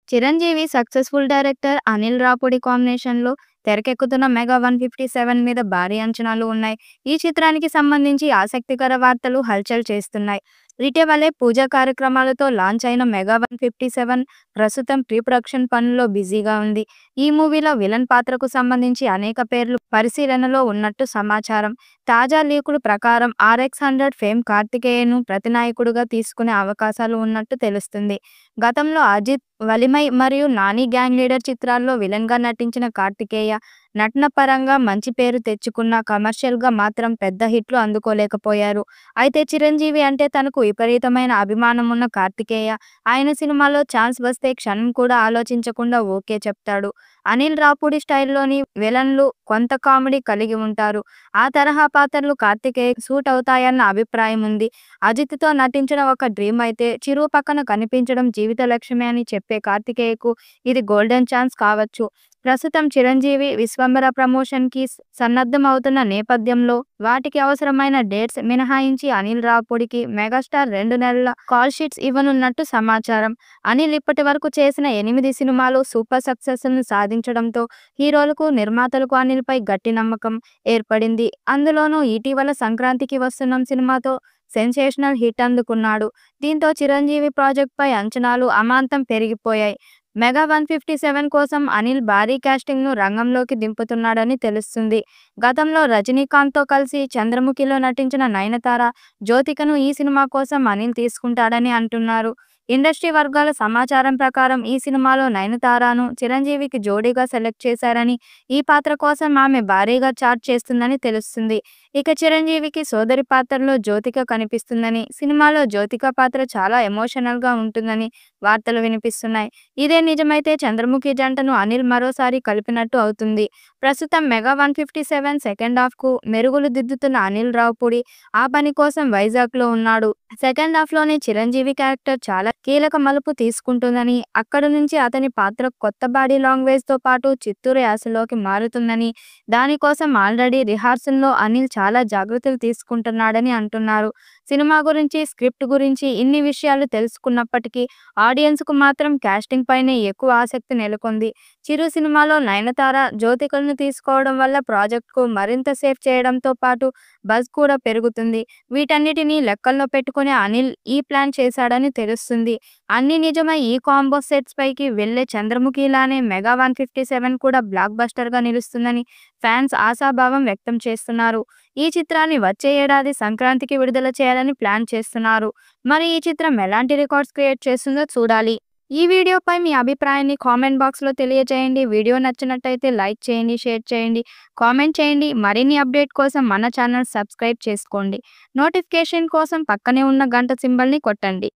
Chiranjeevi successful director Anil Ravipudi కాంబినేషన్‌లో తెరకెక్కుతున్న 'mega 157' మీద భారీ అంచనాలు ఉన్నాయి. ఈ చిత్రానికి సంబంధించి ఆసక్తికర వార్తలు హల్చల్ చేస్తున్నాయి. ఇటీవలే పూజా కార్యక్రమాలతో లాంచ్ అయిన 'మెగా 157' ప్రస్తుతం ప్రీ ప్రొడక్షన్ పనుల్లో బిజీగా ఉంది. ఈ మూవీలో విలన్ పాత్రకు సంబంధించి అనేక పేర్లు పరిశీలనలో ఉన్నట్టు సమాచారం. తాజా లీకుల ప్రకారం 'RX100' ఫేమ్ కార్తికేయను ప్రతినాయకుడిగా తీసుకునే అవకాశాలు ఉన్నట్టు తెలుస్తుంది. గతంలో అజిత్, 'వలిమై' మరియు 'నాని గ్యాంగ్ లీడర్' చిత్రాల్లో విలన్‌గా నటించిన కార్తికేయ నటన పరంగా మంచి పేరు తెచ్చుకున్నా కమర్షియల్‌గా మాత్రం పెద్ద హిట్లు అందుకోలేకపోయారు. అయితే చిరంజీవి అంటే తనకు విపరీతమైన అభిమానం ఉన్న కార్తికేయ ఆయన సినిమాలో ఛాన్స్ వస్తే క్షణం కూడా ఆలోచించకుండా ఓకే చెప్తాడు. అనిల్ రావుపూడి స్టైల్‌లోని విలన్లు కొంత కామెడీ కలిగి ఉంటారు. ఆ తరహా పాత్రలు కార్తికేయకు సూట్ అవుతాయన్న అభిప్రాయం ఉంది. అజిత్‌తో నటించడం ఒక డ్రీమ్ అయితే చిరు పక్కన కనిపించడం జీవిత లక్ష్యమే అని చెప్పే కార్తికేయకు ఇది గోల్డెన్ ఛాన్స్ కావచ్చు. ప్రస్తుతం చిరంజీవి 'విశ్వంబర' ప్రమోషన్‌కి సన్నద్ధమవుతున్న నేపథ్యంలో వాటికి అవసరమైన డేట్స్ మినహాయించి అనిల్ రావుపూడికి మెగాస్టార్ 2 నెలల కాల్ షీట్స్ ఇవ్వనున్నట్టు సమాచారం. అనిల్ ఇప్పటివరకు చేసిన 8 సినిమాలు సూపర్ సక్సెస్‌లను సాధించడంతో హీరోలకు, నిర్మాతలకు అనిల్‌పై గట్టి నమ్మకం ఏర్పడింది. అందులోనూ ఇటీవల సంక్రాంతికి వస్తున్నాం సినిమాతో సెన్సేషనల్ హిట్ అందుకున్నాడు. దీంతో చిరంజీవి ప్రాజెక్ట్‌పై అంచనాలు అమాంతం పెరిగిపోయాయి. మెగా 157 కోసం అనిల్ భారీ కాస్టింగ్‌ను రంగంలోకి దింపుతున్నాడని తెలుస్తుంది. గతంలో రజనీకాంత్‌తో కలిసి 'చంద్రముఖి'లో నటించిన నయనతార, జ్యోతికను ఈ సినిమా కోసం అనిల్ తీసుకుంటాడని అంటున్నారు. ఇండస్ట్రీ వర్గాల సమాచారం ప్రకారం ఈ సినిమాలో నయనతారను చిరంజీవికి జోడీగా సెలెక్ట్ చేశారని, ఈ పాత్ర కోసం ఆమె భారీగా చార్జ్ చేస్తుందని తెలుస్తుంది. ఇక చిరంజీవికి సోదరి పాత్రలో జ్యోతిక కనిపిస్తుందని, సినిమాలో జ్యోతిక పాత్ర చాలా ఎమోషనల్‌గా ఉంటుందని వార్తలు వినిపిస్తున్నాయి. ఇదే నిజమైతే చంద్రముఖి జంటను అనిల్ మరోసారి కలిపినట్టు అవుతుంది. ప్రస్తుతం 'మెగా 157' సెకండ్ హాఫ్‌కు మెరుగులు దిద్దుతున్న అనిల్ రావుపూడి ఆ పని కోసం వైజాగ్‌లో ఉన్నాడు. సెకండ్ హాఫ్‌లోనే చిరంజీవి క్యారెక్టర్ చాలా కీలక మలుపు తీసుకుంటుందని, అక్కడి నుంచి అతని పాత్ర కొత్త బాడీ లాంగ్వేజ్‌తో పాటు చిత్తూరు యాసలోకి మారుతుందని, దానికోసం ఆల్రెడీ రిహార్సల్‌లో అనిల్ చాలా జాగ్రత్తలు తీసుకుంటున్నాడని అంటున్నారు. సినిమా గురించి, స్క్రిప్ట్ గురించి ఇన్ని విషయాలు తెలుసుకున్నప్పటికీ ఆడియన్స్‌కు మాత్రం కాస్టింగ్ పైనే ఎక్కువ ఆసక్తి నెలకొంది. చిరు సినిమాలో నయనతార, జ్యోతికలను తీసుకోవడం వల్ల ప్రాజెక్ట్‌కు మరింత సేఫ్ చేయడంతో పాటు బజ్ కూడా పెరుగుతుంది. వీటన్నిటిని లెక్కల్లో పెట్టుకునే అనిల్ ఈ ప్లాన్ చేశాడని తెలుస్తుంది. అన్నీ నిజమై ఈ కాంబో సెట్స్ పైకి వెళ్లే 'చంద్రముఖి'లానే 'మెగా 157' కూడా బ్లాక్ బస్టర్‌గా నిలుస్తుందని ఫ్యాన్స్ ఆశాభావం వ్యక్తం చేస్తున్నారు. ఈ చిత్రాన్ని వచ్చే ఏడాది సంక్రాంతికి విడుదల చేయాలని ప్లాన్ చేస్తున్నారు. మరి ఈ చిత్రం ఎలాంటి రికార్డ్స్ క్రియేట్ చేస్తుందో చూడాలి. ఈ వీడియోపై మీ అభిప్రాయాన్ని కామెంట్ బాక్స్‌లో తెలియజేయండి. వీడియో నచ్చినట్టయితే లైక్ చేయండి, షేర్ చేయండి, కామెంట్ చేయండి. మరిన్ని అప్డేట్ కోసం మన ఛానల్ సబ్స్క్రైబ్ చేసుకోండి. నోటిఫికేషన్ కోసం పక్కనే ఉన్న గంట సింబల్‌ని కొట్టండి.